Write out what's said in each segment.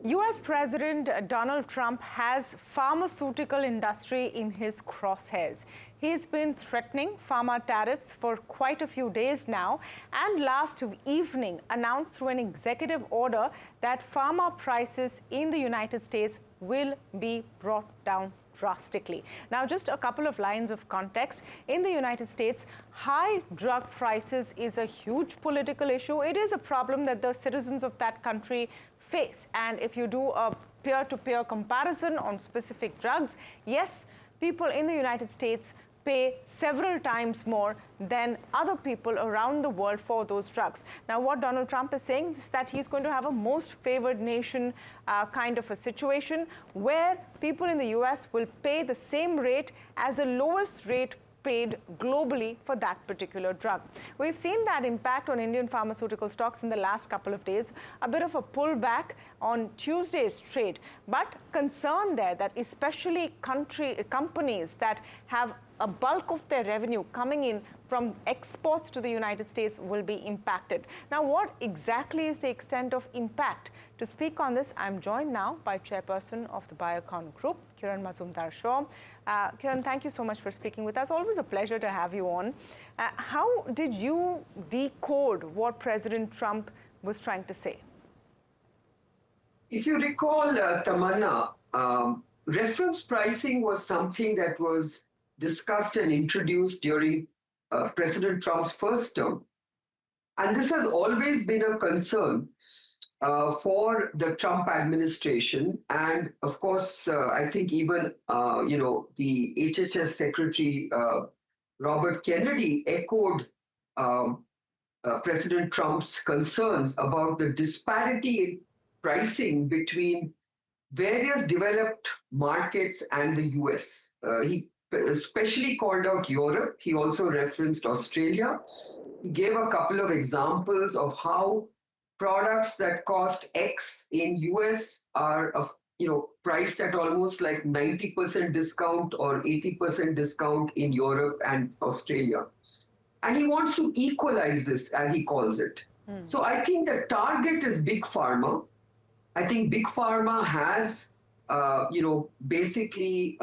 US President Donald Trump has pharmaceutical industry in his crosshairs. He's been threatening pharma tariffs for quite a few days now, and last evening announced through an executive order that pharma prices in the United States will be brought down drastically. Now, just a couple of lines of context. In the United States, high drug prices is a huge political issue. It is a problem that the citizens of that country face. And if you do a peer-to-peer comparison on specific drugs, yes, people in the United States pay several times more than other people around the world for those drugs. Now, what Donald Trump is saying is that he's going to have a most favored nation kind of a situation where people in the US will pay the same rate as the lowest rate paid globally for that particular drug. We've seen that impact on Indian pharmaceutical stocks in the last couple of days, a bit of a pullback on Tuesday's trade, but concern there that especially companies that have a bulk of their revenue coming in from exports to the United States will be impacted. Now, what exactly is the extent of impact? To speak on this, I'm joined now by Chairperson of the Biocon Group, Kiran Mazumdar Shaw. Kiran, thank you so much for speaking with us. Always a pleasure to have you on. How did you decode what President Trump was trying to say? If you recall, Tamanna, reference pricing was something that was discussed and introduced during President Trump's first term. And this has always been a concern for the Trump administration. And of course, I think even, the HHS Secretary Robert Kennedy echoed President Trump's concerns about the disparity in pricing between various developed markets and the US. He especially called out Europe. He also referenced Australia. He gave a couple of examples of how products that cost X in US are priced at almost like 90% discount or 80% discount in Europe and Australia. And he wants to equalize this, as he calls it. So I think the target is Big Pharma. I think Big Pharma has, basically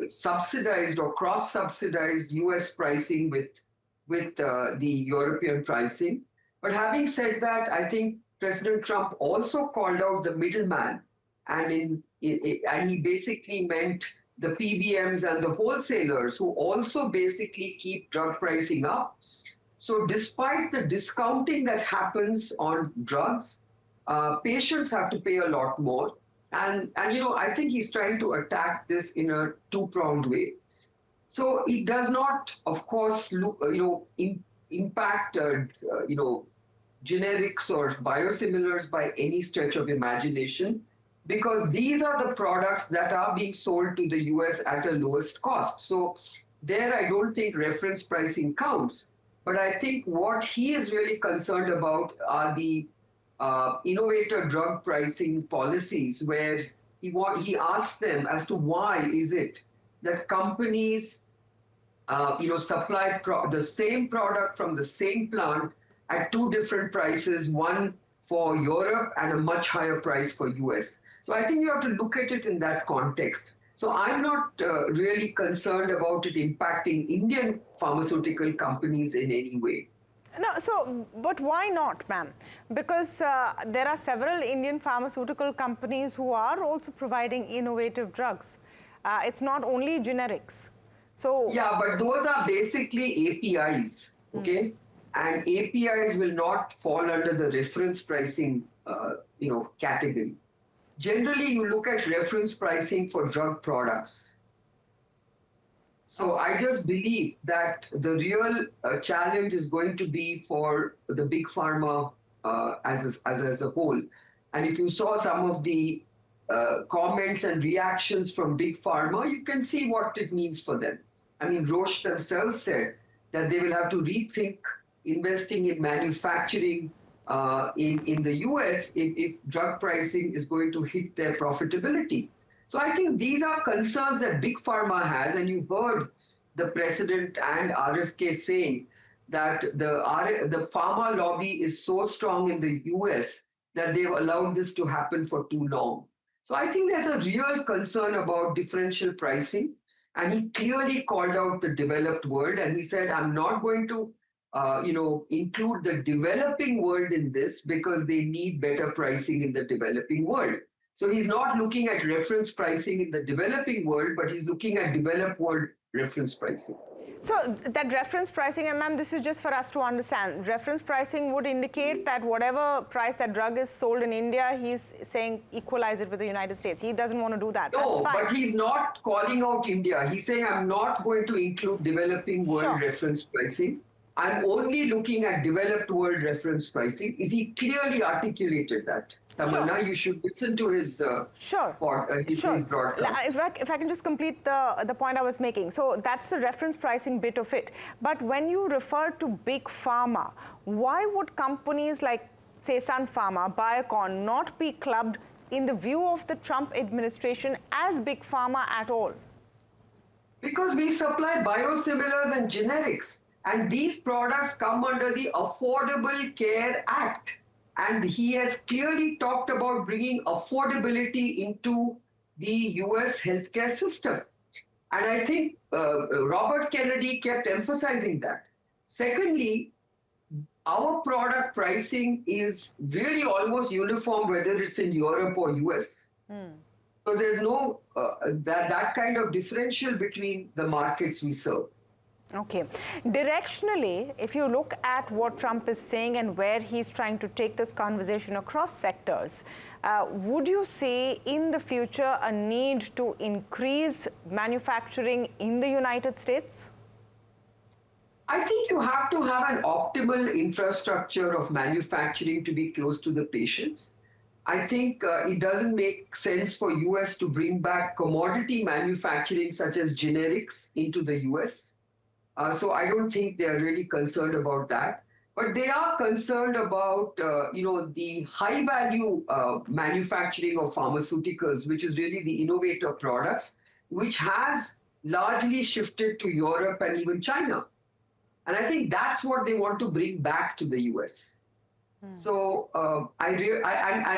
subsidized or cross-subsidized US pricing with the European pricing. But having said that, I think President Trump also called out the middleman, and he basically meant the PBMs and the wholesalers who also basically keep drug pricing up. So despite the discounting that happens on drugs, patients have to pay a lot more. And I think he's trying to attack this in a two-pronged way. So it does not, of course, impact, generics or biosimilars by any stretch of imagination, because these are the products that are being sold to the US at a lowest cost. So there, I don't think reference pricing counts. But I think what he is really concerned about are the innovator drug pricing policies, where he asks them as to why is it that companies supply the same product from the same plant at two different prices, one for Europe and a much higher price for US. So I think you have to look at it in that context. So I'm not really concerned about it impacting Indian pharmaceutical companies in any way. No, but why not, ma'am? Because there are several Indian pharmaceutical companies who are also providing innovative drugs. It's not only generics. So yeah, but those are basically APIs, okay? And APIs will not fall under the reference pricing, category. Generally, you look at reference pricing for drug products. So I just believe that the real challenge is going to be for the Big Pharma as a whole. And if you saw some of the comments and reactions from Big Pharma, you can see what it means for them. I mean, Roche themselves said that they will have to rethink investing in manufacturing in the US if drug pricing is going to hit their profitability. So I think these are concerns that Big Pharma has, and you heard the president and RFK saying that the pharma lobby is so strong in the US that they've allowed this to happen for too long. So I think there's a real concern about differential pricing. And he clearly called out the developed world and he said, I'm not going to include the developing world in this because they need better pricing in the developing world. So he's not looking at reference pricing in the developing world, but he's looking at developed world reference pricing. So that reference pricing, and ma'am, this is just for us to understand. Reference pricing would indicate that whatever price that drug is sold in India, he's saying equalize it with the United States. He doesn't want to do that. No, That's fine. but he's not calling out India. He's saying, I'm not going to include developing world reference pricing. I'm only looking at developed world reference pricing. Is he clearly articulated that? Tamanna, you should listen to his his broadcast. If I can just complete the point I was making. So that's the reference pricing bit of it. But when you refer to big pharma, why would companies like, say, Sun Pharma, Biocon not be clubbed in the view of the Trump administration as big pharma at all? Because we supply biosimilars and generics. And these products come under the Affordable Care Act. And he has clearly talked about bringing affordability into the US healthcare system. And I think Robert Kennedy kept emphasizing that. Secondly, our product pricing is really almost uniform, whether it's in Europe or US. So there's no that kind of differential between the markets we serve. Okay. Directionally, if you look at what Trump is saying and where he's trying to take this conversation across sectors, would you see in the future a need to increase manufacturing in the United States? I think you have to have an optimal infrastructure of manufacturing to be close to the patients. I think it doesn't make sense for US to bring back commodity manufacturing such as generics into the US. So I don't think they're really concerned about that. But they are concerned about, the high value manufacturing of pharmaceuticals, which is really the innovator products, which has largely shifted to Europe and even China. And I think that's what they want to bring back to the US. So and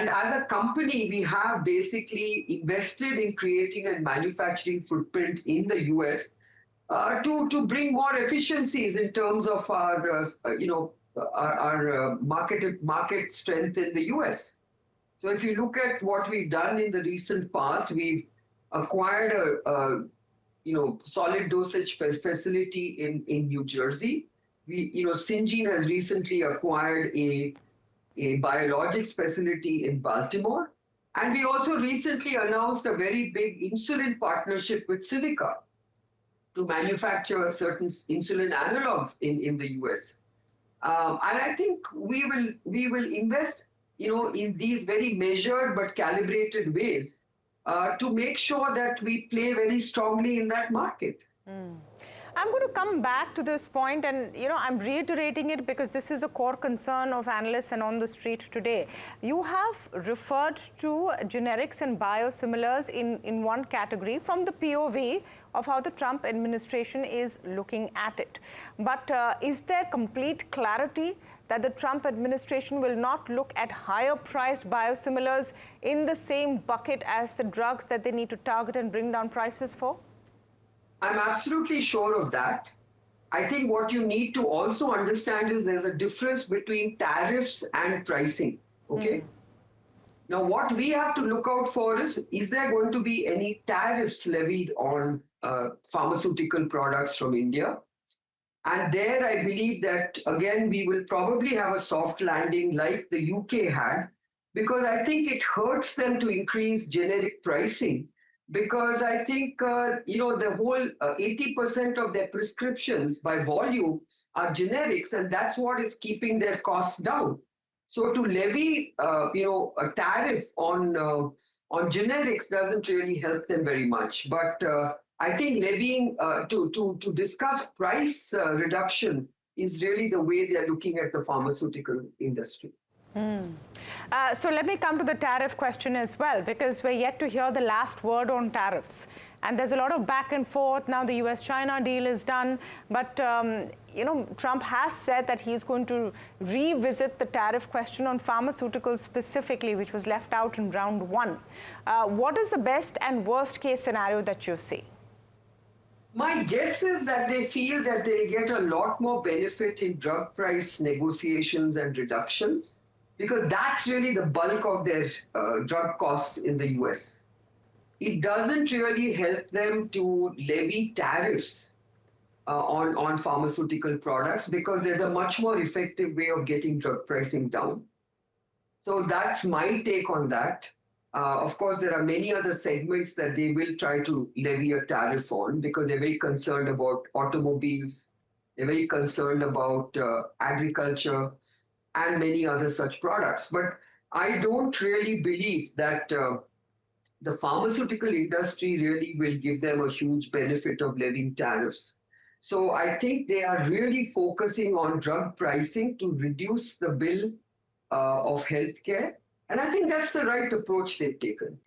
as a company, we have basically invested in creating a manufacturing footprint in the US to bring more efficiencies in terms of our market strength in the US. So if you look at what we've done in the recent past, we've acquired a solid dosage facility in New Jersey. Syngene has recently acquired a biologics facility in Baltimore. And we also recently announced a very big insulin partnership with Civica to manufacture certain insulin analogs in the US. And I think we will invest, in these very measured but calibrated ways to make sure that we play very strongly in that market. I'm going to come back to this point, and I'm reiterating it because this is a core concern of analysts and on the street today. You have referred to generics and biosimilars in one category from the POV of how the Trump administration is looking at it. But is there complete clarity that the Trump administration will not look at higher priced biosimilars in the same bucket as the drugs that they need to target and bring down prices for? I'm absolutely sure of that. I think what you need to also understand is there's a difference between tariffs and pricing, okay? Now, what we have to look out for is there going to be any tariffs levied on pharmaceutical products from India? And there, I believe that, again, we will probably have a soft landing like the UK had, because I think it hurts them to increase generic pricing. Because I think, the whole 80% of their prescriptions by volume are generics, and that's what is keeping their costs down. So to levy, a tariff on generics doesn't really help them very much. But I think levying to discuss price reduction is really the way they're looking at the pharmaceutical industry. So let me come to the tariff question as well, because we're yet to hear the last word on tariffs. And there's a lot of back and forth. Now the US-China deal is done, but Trump has said that he's going to revisit the tariff question on pharmaceuticals specifically, which was left out in round one. What is the best and worst case scenario that you see? My guess is that they feel that they get a lot more benefit in drug price negotiations and reductions, because that's really the bulk of their drug costs in the US. It doesn't really help them to levy tariffs on pharmaceutical products, because there's a much more effective way of getting drug pricing down. So that's my take on that. Of course, there are many other segments that they will try to levy a tariff on, because they're very concerned about automobiles, they're very concerned about agriculture, and many other such products. But I don't really believe that the pharmaceutical industry really will give them a huge benefit of levying tariffs. So I think they are really focusing on drug pricing to reduce the bill of healthcare. And I think that's the right approach they've taken.